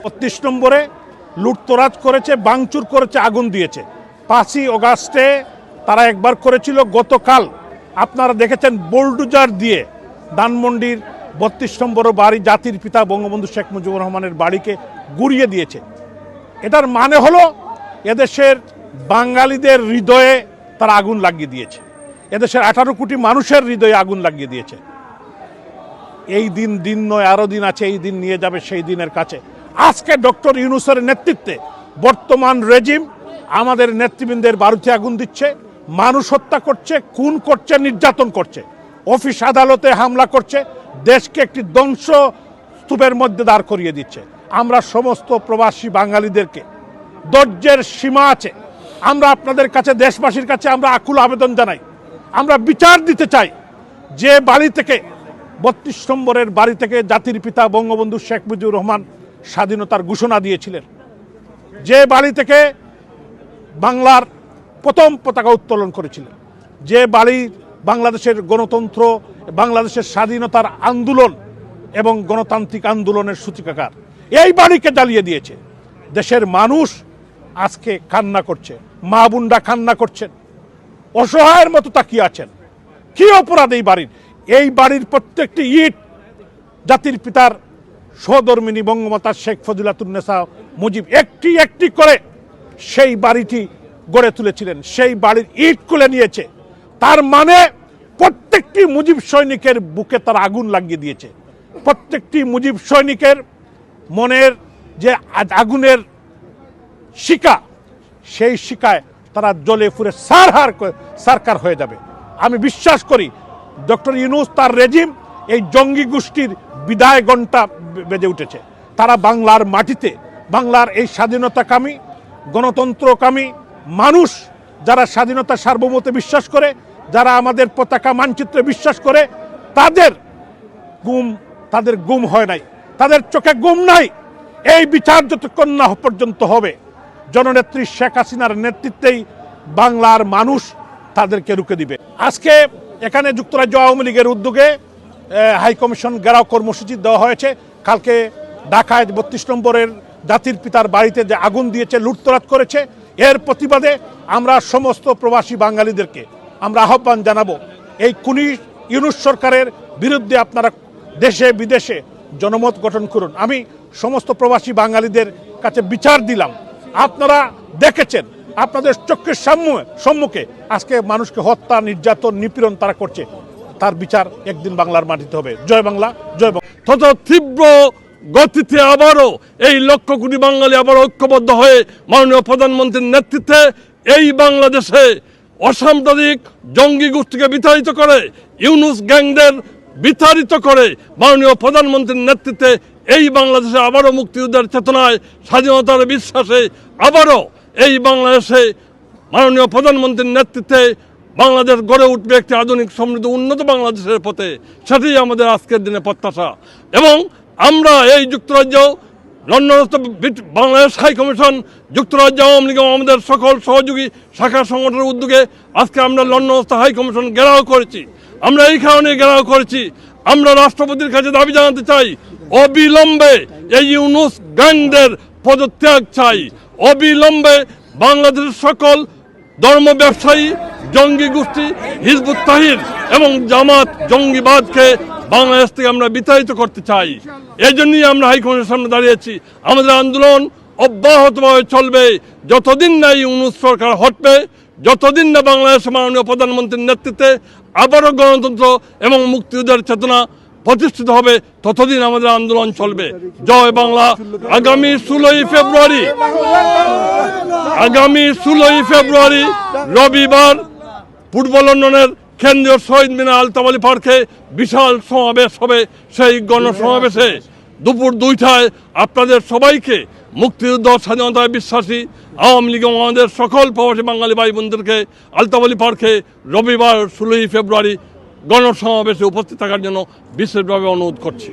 32 নম্বরে লুটতরাজ করেছে, ভাঙচুর করেছে, আগুন দিয়েছে। 5ই অগাস্টে তারা একবার করেছিল। গতকাল আপনারা দেখেছেন বোল্ডুজার দিয়ে ধানমন্ডির 32 নম্বর বাড়ি, জাতির পিতা বঙ্গবন্ধু শেখ মুজিবুর রহমানের বাড়িকে গুড়িয়ে দিয়েছে। এটার মানে হলো এদেশের বাঙালিদের হৃদয়ে তারা আগুন লাগিয়ে দিয়েছে, এদেশের 18 কোটি মানুষের হৃদয়ে আগুন লাগিয়ে দিয়েছে। এই দিন নয়, আরও দিন আছে, এই দিন নিয়ে যাবে সেই দিনের কাছে। আজকে ডক্টর ইউনূসের নেতৃত্বে বর্তমান রেজিম আমাদের নেতৃবৃন্দের বাড়িতে আগুন দিচ্ছে, মানুষ হত্যা করছে, খুন করছে, নির্যাতন করছে, অফিস আদালতে হামলা করছে, দেশকে একটি ধ্বংস স্তূপের মধ্যে দাঁড় করিয়ে দিচ্ছে। আমরা সমস্ত প্রবাসী বাঙালিদেরকে, ধৈর্যের সীমা আছে, আমরা আপনাদের কাছে, দেশবাসীর কাছে আমরা আকুল আবেদন জানাই, আমরা বিচার দিতে চাই। যে বাড়ি থেকে 32 নম্বরের বাড়ি থেকে জাতির পিতা বঙ্গবন্ধু শেখ মুজিবুর রহমান স্বাধীনতার ঘোষণা দিয়েছিলেন, যে বাড়ি থেকে বাংলার প্রথম পতাকা উত্তোলন করেছিলেন, যে বাড়ি বাংলাদেশের গণতন্ত্র, বাংলাদেশের স্বাধীনতার আন্দোলন এবং গণতান্ত্রিক আন্দোলনের সূতিকাগার, এই বাড়িকে জ্বালিয়ে দিয়েছে। দেশের মানুষ আজকে কান্না করছে, মা বোনরা কান্না করছেন, অসহায়ের মতো তাকিয়ে আছেন। কি অপরাধ এই বাড়ির? এই বাড়ির প্রত্যেকটি ইট জাতির পিতার সহধর্মিনী বঙ্গমাতা শেখ ফজিলাতুন্নেসা মুজিব একটি একটি করে সেই বাড়িটি গড়ে তুলেছিলেন, সেই বাড়ির ইট খুলে নিয়েছে। তার মানে প্রত্যেকটি মুজিব সৈনিকের বুকে তার আগুন লাগিয়ে দিয়েছে। প্রত্যেকটি মুজিব সৈনিকের মনের যে আগুনের শিকা, সেই শিকায় তারা জ্বলে পুড়ে সারকার হয়ে যাবে। আমি বিশ্বাস করি ডক্টর ইউনূস, তার রেজিম, এই জঙ্গি গোষ্ঠীর বিদায় ঘণ্টা বেজে উঠেছে। তারা বাংলার মাটিতে, বাংলার এই স্বাধীনতাকামী, গণতন্ত্রকামী মানুষ, যারা স্বাধীনতা সার্বভৌমত্বে বিশ্বাস করে, যারা আমাদের পতাকা মানচিত্রে বিশ্বাস করে, তাদের গুম হয় নাই, তাদের চোখে গুম নাই। এই বিচার যতক্ষণ না পর্যন্ত হবে, জননেত্রী শেখ হাসিনার নেতৃত্বেই বাংলার মানুষ তাদেরকে রুখে দিবে। আজকে এখানে যুক্তরাজ্য আওয়ামী লীগের উদ্যোগে হাইকমিশন ঘেরাও কর্মসূচি দেওয়া হয়েছে। কালকে ঢাকায় 32 নম্বরের জাতির পিতার বাড়িতে যে আগুন দিয়েছে, লুটতরাজ করেছে, এর প্রতিবাদে আমরা সমস্ত প্রবাসী বাঙালিদেরকে আমরা আহ্বান জানাবো, এই খুনি ইউনূস সরকারের বিরুদ্ধে আপনারা দেশে বিদেশে জনমত গঠন করুন। আমি সমস্ত প্রবাসী বাঙালিদের কাছে বিচার দিলাম, আপনারা দেখেছেন, আপনাদের চোখের সম্মুখে আজকে মানুষকে হত্যা, নির্যাতন, নিপীড়ন তারা করছে, তার বিচার একদিন বাংলার মাটিতে হবে। জয় বাংলা, জয় বাংলা। তত তীব্র গতিতে আবারও এই লক্ষ কোটি বাঙালি আবার ঐক্যবদ্ধ হয়ে মাননীয় প্রধানমন্ত্রীর নেতৃত্বে এই বাংলাদেশে অসাম্প্রদায়িক জঙ্গি গোষ্ঠীকে বিতাড়িত করে, ইউনূস গ্যাংদের বিতাড়িত করে মাননীয় প্রধানমন্ত্রীর নেতৃত্বে এই বাংলাদেশে আবারও মুক্তিযুদ্ধের চেতনায়, স্বাধীনতার বিশ্বাসে আবারও এই বাংলাদেশে মাননীয় প্রধানমন্ত্রীর নেতৃত্বে বাংলাদেশ গড়ে উঠবে একটি আধুনিক, সমৃদ্ধ, উন্নত বাংলাদেশের পথে। সেটাই আমাদের আজকের দিনে প্রত্যাশা। এবং আমরা এই যুক্তরাজ্য লন্ডনস্থ বাংলাদেশ হাইকমিশন, যুক্তরাজ্য আওয়ামী লীগ, আমাদের সকল সহযোগী শাখা সংগঠনের উদ্যোগে আজকে আমরা লন্ডনস্থ হাইকমিশন ঘেরাও করেছি। আমরা এই কারণে ঘেরাও করেছি, আমরা রাষ্ট্রপতির কাছে দাবি জানাতে চাই, অবিলম্বে এই ইউনূস গ্যাংদের পদত্যাগ চাই। অবিলম্বে বাংলাদেশের সকল ধর্ম ব্যবসায়ী, জঙ্গি গোষ্ঠী, হিজবুত তাহরির এবং জামাত জঙ্গিবাদকে বাংলাদেশ থেকে আমরা বিতাড়িত করতে চাই। এই জন্যই আমরা হাইকমিশনের সামনে দাঁড়িয়েছি। আমাদের আন্দোলন অব্যাহতভাবে চলবে যতদিন না ইউনূস সরকার হটবে, যতদিন না বাংলাদেশের মাননীয় প্রধানমন্ত্রীর নেতৃত্বে আবারও গণতন্ত্র এবং মুক্তিযুদ্ধের চেতনা প্রতিষ্ঠিত হবে, ততদিন আমাদের আন্দোলন চলবে। জয় বাংলা। আগামী 16 ফেব্রুয়ারি রবিবার পূর্ব লন্ডনের কেন্দ্রীয় শহীদ মিনার আলতাফ আলী পার্কে বিশাল সমাবেশ হবে। সেই গণসমাবেশে দুপুর 2টায় আপনাদের সবাইকে, মুক্তিযুদ্ধ, স্বাধীনতায় বিশ্বাসী আওয়ামী লীগ এবং আমাদের সকল প্রবাসী বাঙালি ভাই বোনদেরকে আলতাফ আলী পার্কে রবিবার 16 ফেব্রুয়ারি গণসমাবেশে উপস্থিত থাকার জন্য বিশেষভাবে অনুরোধ করছি।